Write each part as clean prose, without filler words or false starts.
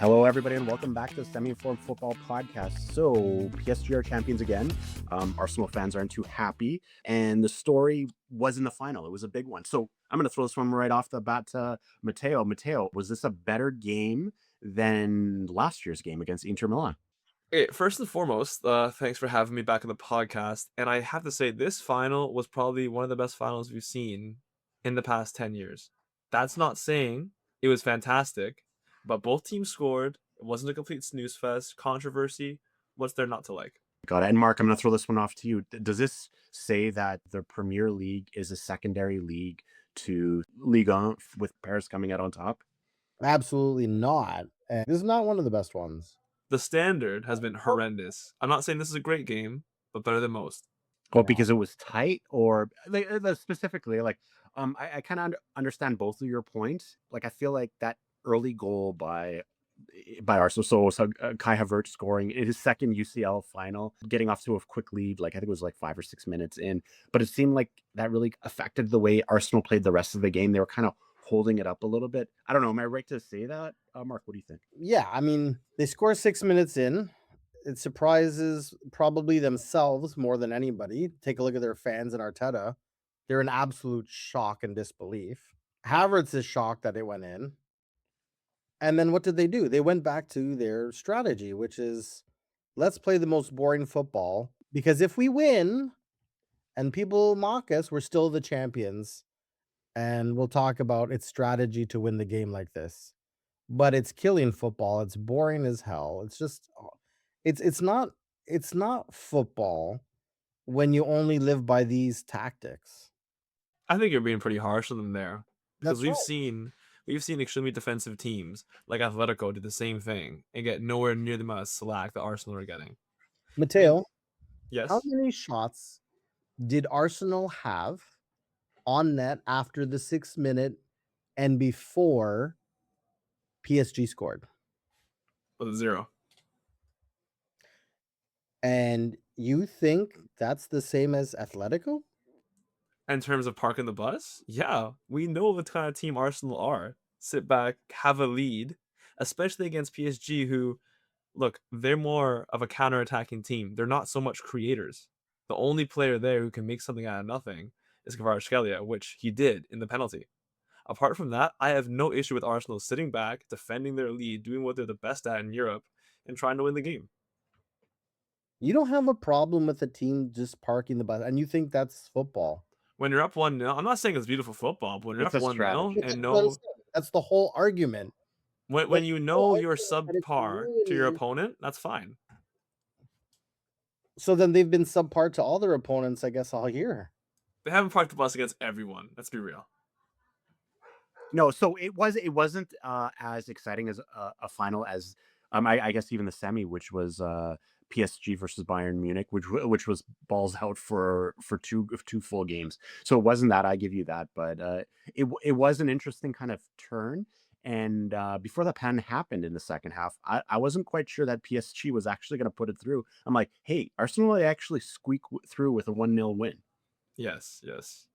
Hello, everybody, and welcome back to the Semi-Informed Football Podcast. So, PSG are champions again. Arsenal fans aren't too happy, and the story was in the final. It was a big one. So, I'm going to throw this one right off the bat to Mateo. Mateo, was this a better game than last year's game against Inter Milan? Okay, first and foremost, thanks for having me back on the podcast. And I have to say, this final was probably one of the best finals we've seen in the past 10 years. That's not saying it was fantastic, but both teams scored. It wasn't a complete snooze fest. Controversy. What's there not to like? Got it. And Mark, I'm going to throw this one off to you. Does this say that the Premier League is a secondary league to Ligue 1 with Paris coming out on top? Absolutely not. And this is not one of the best ones. The standard has been horrendous. I'm not saying this is a great game, but better than most. Well, because it was tight, or specifically, I kind of understand both of your points. Like, I feel like that early goal by Arsenal, so Kai Havertz scoring in his second UCL final, getting off to a quick lead, like I think it was like 5 or 6 minutes in, but it seemed like that really affected the way Arsenal played the rest of the game. They were kind of holding it up a little bit. I don't know. Am I right to say that, Mark? What do you think? Yeah, I mean, they score 6 minutes in. It surprises probably themselves more than anybody. Take a look at their fans and Arteta. They're in absolute shock and disbelief. Havertz is shocked that it went in. And then what did they do? They went back to their strategy, which is let's play the most boring football, because if we win and people mock us, we're still the champions. And we'll talk about its strategy to win the game like this. But it's killing football. It's boring as hell. It's just it's not football when you only live by these tactics. I think you're being pretty harsh on them there. Because That's we've seen extremely defensive teams like Atletico do the same thing and get nowhere near the amount of slack that Arsenal are getting. Mateo, Yes. how many shots did Arsenal have on net after the 6 minute and before PSG scored? With a 0. And you think that's the same as Atletico? In terms of parking the bus, yeah, we know the kind of team Arsenal are. Sit back, have a lead, especially against PSG, who, look, they're more of a counter-attacking team. They're not so much creators. The only player there who can make something out of nothing is Kvaratskhelia, which he did in the penalty. Apart from that, I have no issue with Arsenal sitting back, defending their lead, doing what they're the best at in Europe, and trying to win the game. You don't have a problem with a team just parking the bus, and you think that's football. When you're up 1-0, I'm not saying it's beautiful football, but when you're It's up a 1-0 strategy. and That's the whole argument. when you know you're that it's subpar to your ruining- opponent, that's fine. So then they've been subpar to all their opponents, I guess, all year. They haven't parked the bus against everyone. Let's be real. No, so it wasn't as exciting as a final as I guess even the semi, which was PSG versus Bayern Munich, which was balls out for two full games. So it wasn't that, I give you that, but it was an interesting kind of turn. And before the pen happened in the second half, I wasn't quite sure that PSG was actually going to put it through. I'm like, hey, Arsenal actually squeak through with a 1-0 win. Yes, yes.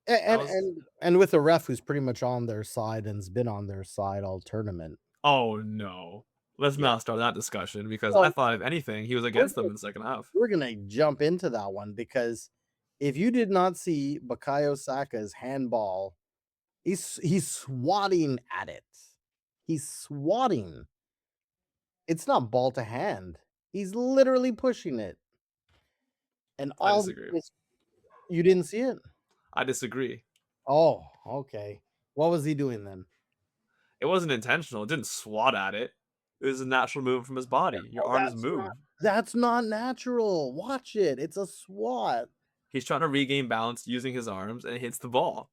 And with a ref who's pretty much on their side and's been on their side all tournament. Oh no. Let's not start that discussion, because Well, I thought, if anything, he was against them in the second half. We're gonna jump into that one, because if you did not see Bukayo Saka's handball, he's swatting at it. He's swatting. It's not ball to hand. He's literally pushing it. And I all disagree. you didn't see it? I disagree. Oh, okay. What was he doing then? It wasn't intentional. It didn't swat at it. It was a natural move from his body. Your arms move. That's not natural. Watch it. It's a swat. He's trying to regain balance using his arms, and it hits the ball.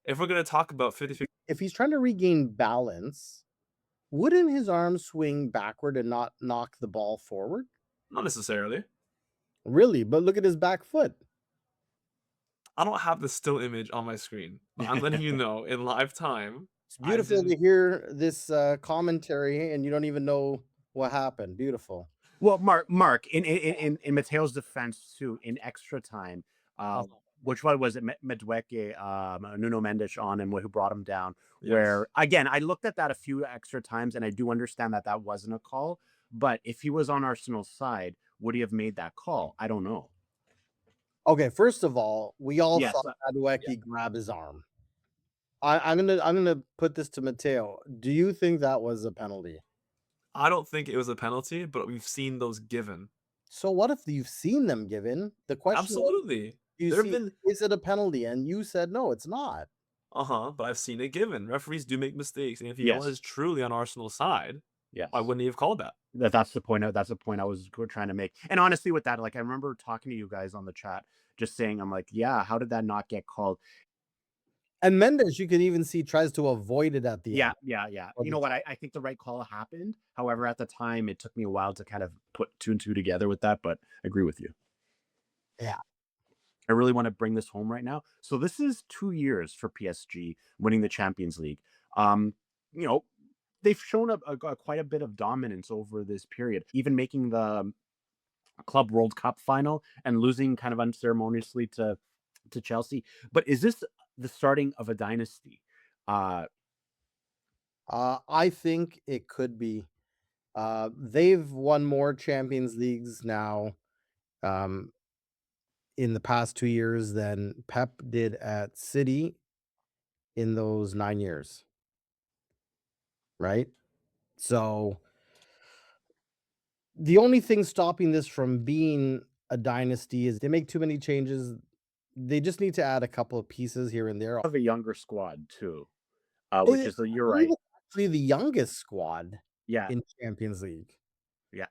If we're going to talk about 50-50, If he's trying to regain balance, wouldn't his arms swing backward and not knock the ball forward? not necessarily. Really? But look at his back foot. I don't have the still image on my screen. But I'm letting you know in live time. It's beautiful to hear this commentary, and you don't even know what happened. Beautiful. Well, Mark, in Mateo's defense too, in extra time, which one was it? Medweke, Nuno Mendes on him, who brought him down. Yes. Where again, I looked at that a few extra times, and I do understand that that wasn't a call. But if he was on Arsenal's side, would he have made that call? I don't know. Okay, first of all, we all saw Yes, yeah. Madueke grab his arm. I'm gonna put this to Mateo. Do you think that was a penalty? I don't think it was a penalty, but we've seen those given. So what if you've seen them given? The question was, Absolutely. do you There have see, been is it a penalty? And you said no, it's not. but I've seen it given. Referees do make mistakes, and if he Yes, was truly on Arsenal's side, why yes. wouldn't he have called that? That's the point. That's the point I was trying to make. And honestly, with that, like I remember talking to you guys on the chat, just saying, I'm like, yeah, how did that not get called? And Mendes, you can even see, tries to avoid it at the Yeah, end. yeah, yeah. Or You the know what? top. I think the right call happened. However, at the time, it took me a while to kind of put two and two together with that. But I agree with you. Yeah. I really want to bring this home right now. So this is 2 years for PSG winning the Champions League. Um, you know, they've shown quite a bit of dominance over this period, even making the Club World Cup final and losing kind of unceremoniously to Chelsea. But is this the starting of a dynasty? Uh, I think it could be. They've won more Champions Leagues now um, in the past 2 years than Pep did at City in those 9 years, right? So the only thing stopping this from being a dynasty is they make too many changes. They just need to add a couple of pieces here and there. of a younger squad too, which I is you're believe right. it's actually the youngest squad Yeah, in Champions League. yeah.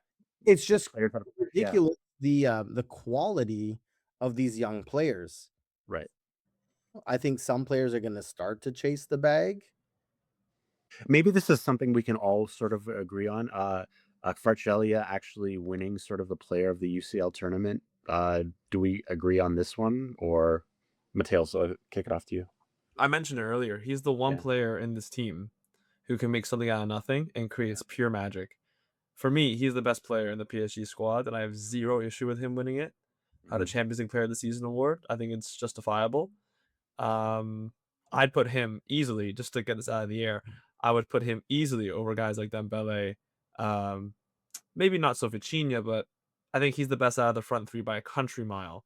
It's just Players yeah, ridiculous the quality of these young players. right. I think some players are going to start to chase the bag. Maybe this is something we can all sort of agree on. Kvaratskhelia actually winning sort of the player of the UCL tournament. Do we agree on this one, or Mateo? So kick it off to you. I mentioned it earlier. He's the one Yeah, player in this team who can make something out of nothing and yeah. creates pure magic. For me, he's the best player in the PSG squad, and I have zero issue with him winning it. Had a Mhm. Champions League Player of the Season award. I think it's justifiable. Um, I'd put him easily, just to get this out of the air. I would put him easily over guys like Dembele. Um, maybe not Soficinha, but I think he's the best out of the front three by a country mile.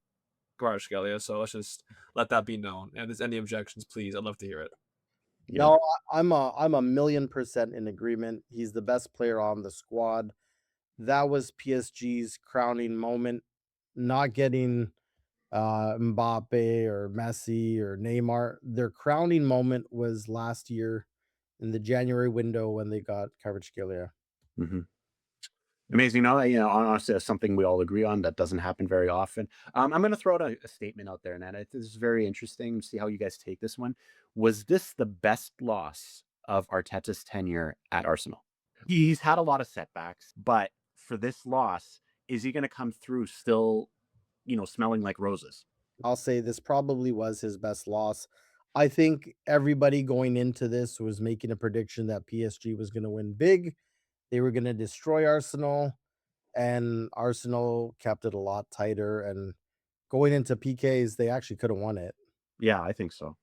Kvaratskhelia. So let's just let that be known. And if there's any objections, please, I'd love to hear it. Yeah. No, I'm a million% in agreement. He's the best player on the squad. That was PSG's crowning moment. Not getting Mbappe or Messi or Neymar. Their crowning moment was last year in the January window when they got Kvaratskhelia. Hmm. Amazing. No, honestly, that's something we all agree on. That doesn't happen very often. I'm going to throw out a statement out there, and this is very interesting. See how you guys take this one. Was this the best loss of Arteta's tenure at Arsenal? He's had a lot of setbacks, but for this loss, is he going to come through still, smelling like roses? I'll say this probably was his best loss. I think everybody going into this was making a prediction that PSG was going to win big. They were going to destroy Arsenal, and Arsenal kept it a lot tighter. And going into PKs, they actually could have won it. Yeah, I think so.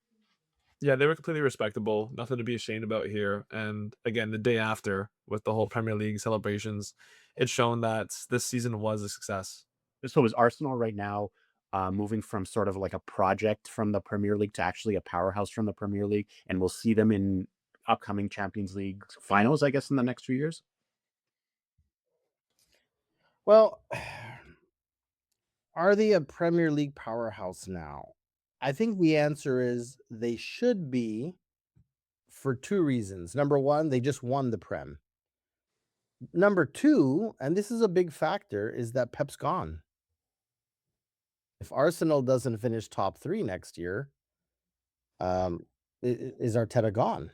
Yeah, they were completely respectable. Nothing to be ashamed about here. And again, the day after, with the whole Premier League celebrations, it's shown that this season was a success. So is Arsenal right now moving from sort of like a project from the Premier League to actually a powerhouse from the Premier League, and we'll see them in upcoming Champions League finals, I guess, in the next few years? Well, are they a Premier League powerhouse now? I think the answer is they should be for two reasons. Number one, they just won the Prem. Number two, and this is a big factor, is that Pep's gone. If Arsenal doesn't finish top three next year, is Arteta gone?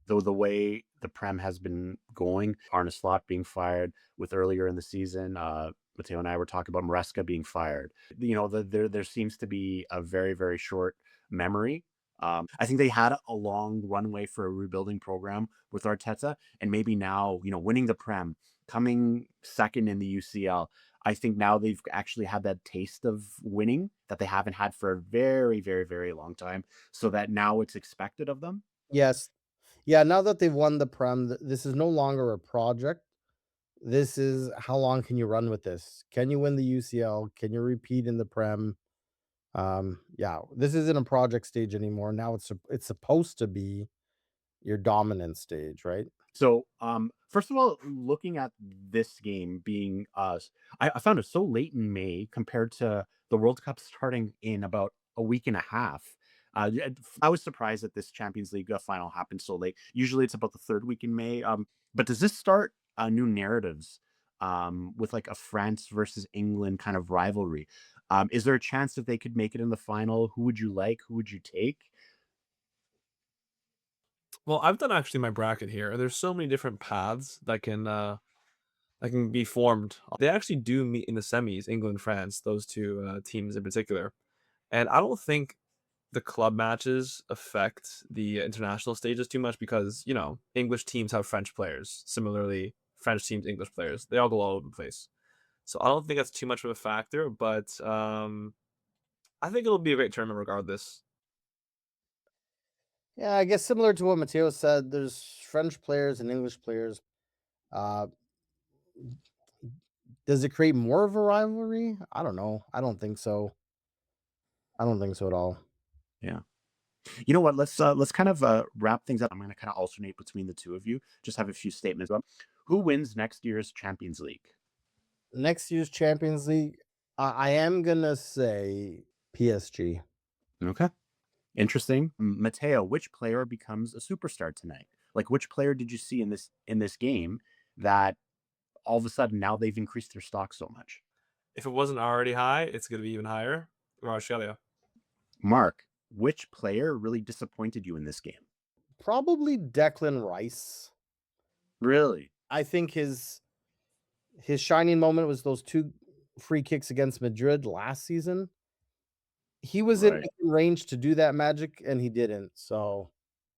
Though the way the Prem has been going, Arne Slot being fired with earlier in the season, Mateo and I were talking about Maresca being fired. There seems to be a very, very short memory. I think they had a long runway for a rebuilding program with Arteta, and maybe now, winning the Prem, coming second in the UCL. I think now they've actually had that taste of winning that they haven't had for a very, very, very long time. So that now it's expected of them. Yes. Yeah, now that they've won the Prem, this is no longer a project. This is how long can you run with this? Can you win the UCL? Can you repeat in the Prem? Yeah, this isn't a project stage anymore. Now it's supposed to be your dominant stage, right? So, first of all, looking at this game being, I found it so late in May compared to the World Cup starting in about a week and a half. I was surprised that this Champions League final happened so late. Usually, it's about the third week in May. But does this start new narratives with like a France versus England kind of rivalry? Is there a chance that they could make it in the final? Who would you like? Who would you take? Well, I've done actually my bracket here, and there's so many different paths that can be formed. They actually do meet in the semis, England, France, those two teams in particular. And I don't think the club matches affect the international stages too much because, you know, English teams have French players. Similarly, French teams, English players. They all go all over the place. So I don't think that's too much of a factor, but I think it'll be a great tournament regardless. Yeah, I guess similar to what Mateo said, there's French players and English players. Uh, does it create more of a rivalry? I don't know. I don't think so. I don't think so at all. Yeah. You know what? Let's kind of wrap things up. I'm going to kind of alternate between the two of you. Just have a few statements about who wins next year's Champions League. Next year's Champions League, I am gonna say PSG. Okay, interesting. Mateo, which player becomes a superstar tonight? Like, which player did you see in this game that all of a sudden now they've increased their stock so much? If it wasn't already high, it's going to be even higher. Kvaratskhelia. Mark, which player really disappointed you in this game? Probably Declan Rice. Really? I think his shining moment was those 2 free kicks against Madrid last season. He was in Right. range to do that magic, and he didn't. So,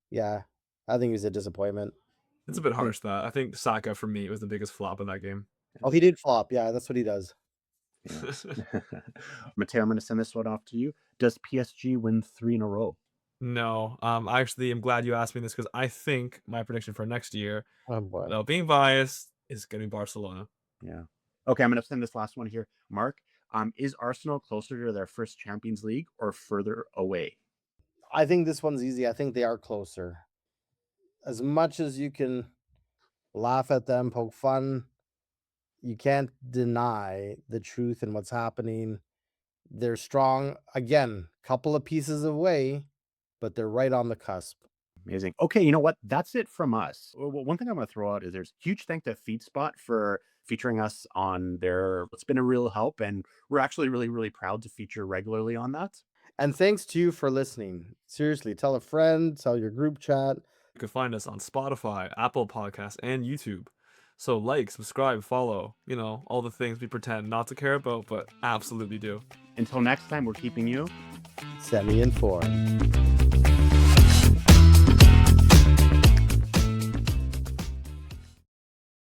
yeah, I think he was a disappointment. It's a bit harsh that I think Saka for me was the biggest flop in that game. Oh, he did flop. Yeah, that's what he does. Yeah. Mateo, I'm going to send this one off to you. Does PSG win 3 in a row? No, actually, I'm glad you asked me this because I think my prediction for next year, Oh boy. though being biased, is going to be Barcelona. Yeah. Okay, I'm going to send this last one here. Mark, is Arsenal closer to their first Champions League or further away? I think this one's easy. I think they are closer. As much as you can laugh at them, poke fun, you can't deny the truth and what's happening. They're strong. Again, couple of pieces away, but they're right on the cusp. Amazing. Okay, you know what? That's it from us. One thing I'm going to throw out is there's huge thank to FeedSpot for featuring us on their. It's been a real help, and we're actually really, really proud to feature regularly on that. And thanks to you for listening. Seriously, tell a friend, tell your group chat. You can find us on Spotify, Apple Podcasts, and YouTube. So like, subscribe, follow, you know, all the things we pretend not to care about, but absolutely do. Until next time, we're keeping you Semi-informed.